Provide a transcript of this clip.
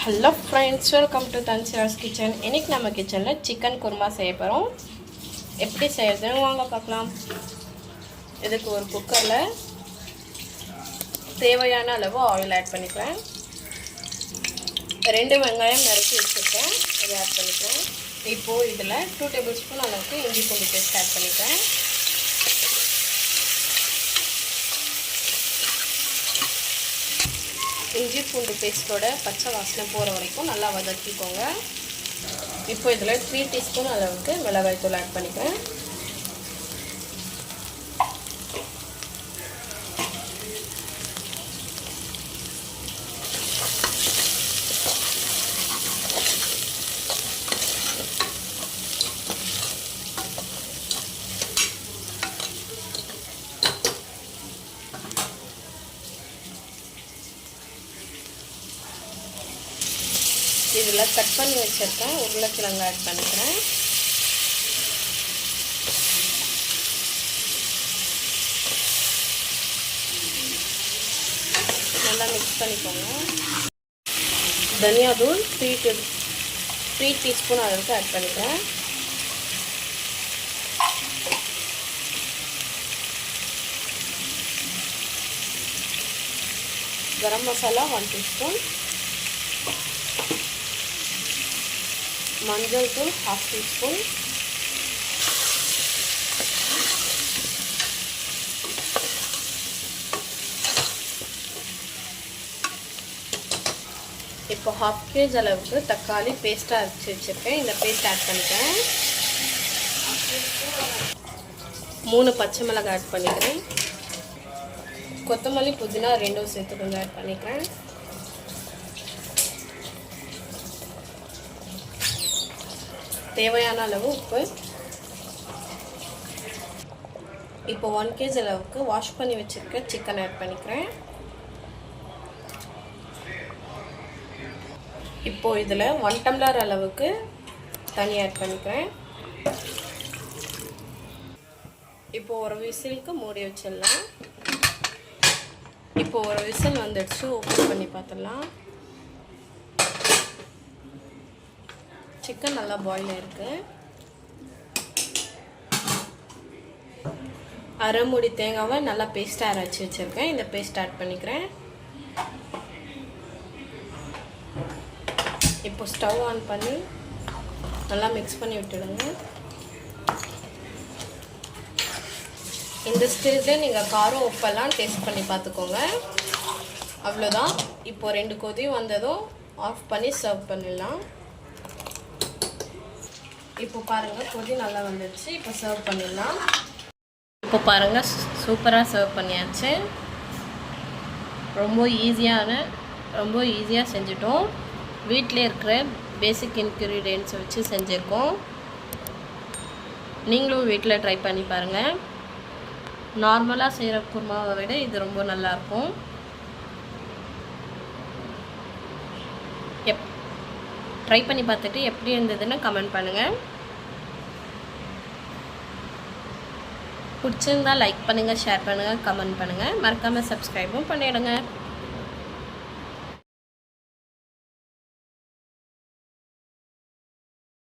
Hello friends, welcome to Thansira's kitchen. இன்றைக்கி நம்ம கிச்சனில் சிக்கன் குருமா செய்ய போகிறோம். எப்படி செய்யறதுன்னு வாங்க பார்க்கலாம். இதுக்கு ஒரு குக்கரில் தேவையான அளவு ஆயில் ஆட் பண்ணிக்கிறேன். 2 வெங்காயம் நறுக்கி வச்சுருக்கேன், அதை ஆட் பண்ணிக்கிறேன். இப்போது இதில் 2 டேபிள் ஸ்பூன் அளவுக்கு இஞ்சி பூண்டு பேஸ்ட் ஆட் பண்ணிக்கிறேன். இஞ்சி பூண்டு பேஸ்ட்டோட பச்சை வாசனை போகிற வரைக்கும் நல்லா வதக்கிக்கோங்க. இப்போ இதில் 3 டீஸ்பூன் அளவுக்கு மிளகாய்த்தூள் ஆட் பண்ணிக்கிறேன். இதில் கட் பண்ணி வச்சுருக்கேன் உருளைக்கிழங்கு ஆட் பண்ணிக்கிறேன். நல்லா மிக்ஸ் பண்ணிக்கோங்க. தனியாத்தூள் 3 டீஸ்பூன் அளவுக்கு ஆட் பண்ணிக்கிறேன். கரம் மசாலா 1 டீஸ்பூன், மஞ்சள் தூள் 1/2 டீஸ்பூன், இப்போ 1/2 kg அளவுக்கு தக்காளி பேஸ்ட்டாக அரைச்சி வச்சுருக்கேன். இந்த பேஸ்ட் ஆட் பண்ணிக்கிறேன். 3 பச்சை மிளகாய் ஆட் பண்ணிக்கிறேன். கொத்தமல்லி புதினா 2 சேர்த்து கொஞ்சம் ஆட் பண்ணிக்கிறேன். தேவையான அளவு உப்பு. இப்போ 1 kg அளவுக்கு வாஷ் பண்ணி வச்சுருக்க சிக்கன் ஆட் பண்ணிக்கிறேன். இப்போது இதில் 1 டம்ளர் அளவுக்கு தண்ணி ஆட் பண்ணிக்கிறேன். இப்போ ஒரு விசிலுக்கு மூடி வச்சிடலாம். இப்போ ஒரு விசில் வந்துடுச்சு, ஓப்பன் பண்ணி பார்த்துடலாம். சிக்கன் நல்லா பாயில் ஆயிருக்கு. அரை மூடி தேங்காவை நல்லா பேஸ்ட்டாக அரைச்சி வச்சுருக்கேன். இந்த பேஸ்ட் ஆட் பண்ணிக்கிறேன். இப்போ ஸ்டவ் ஆன் பண்ணி நல்லா மிக்ஸ் பண்ணி விட்டுடுங்க. இந்த ஸ்டேஜில் நீங்கள் காரம் உப்பெல்லாம் டேஸ்ட் பண்ணி பார்த்துக்கோங்க. அவ்வளோதான். இப்போ 2 கொதி வந்ததும் ஆஃப் பண்ணி சர்வ் பண்ணிடலாம். இப்போ பாருங்கள், கொதி நல்லா வந்துடுச்சு. இப்போ சர்வ் பண்ணிடலாம். இப்போ பாருங்கள், சூப்பராக சர்வ் பண்ணியாச்சு. ரொம்ப ஈஸியாக செஞ்சிட்டோம். வீட்டில் இருக்கிற பேசிக் இன்க்ரீடியன்ட்ஸ் வச்சு செஞ்சுருக்கோம். நீங்களும் வீட்டில் ட்ரை பண்ணி பாருங்கள். நார்மலாக செய்கிற குருமாவை விட இது ரொம்ப நல்லாயிருக்கும். ட்ரை பண்ணி பார்த்துட்டு எப்படி இருந்ததுன்னு கமெண்ட் பண்ணுங்கள். பிடிச்சிருந்தால் லைக் பண்ணுங்கள், ஷேர் பண்ணுங்கள், கமெண்ட் பண்ணுங்கள். மறக்காமல் சப்ஸ்கிரைபும் பண்ணிவிடுங்க.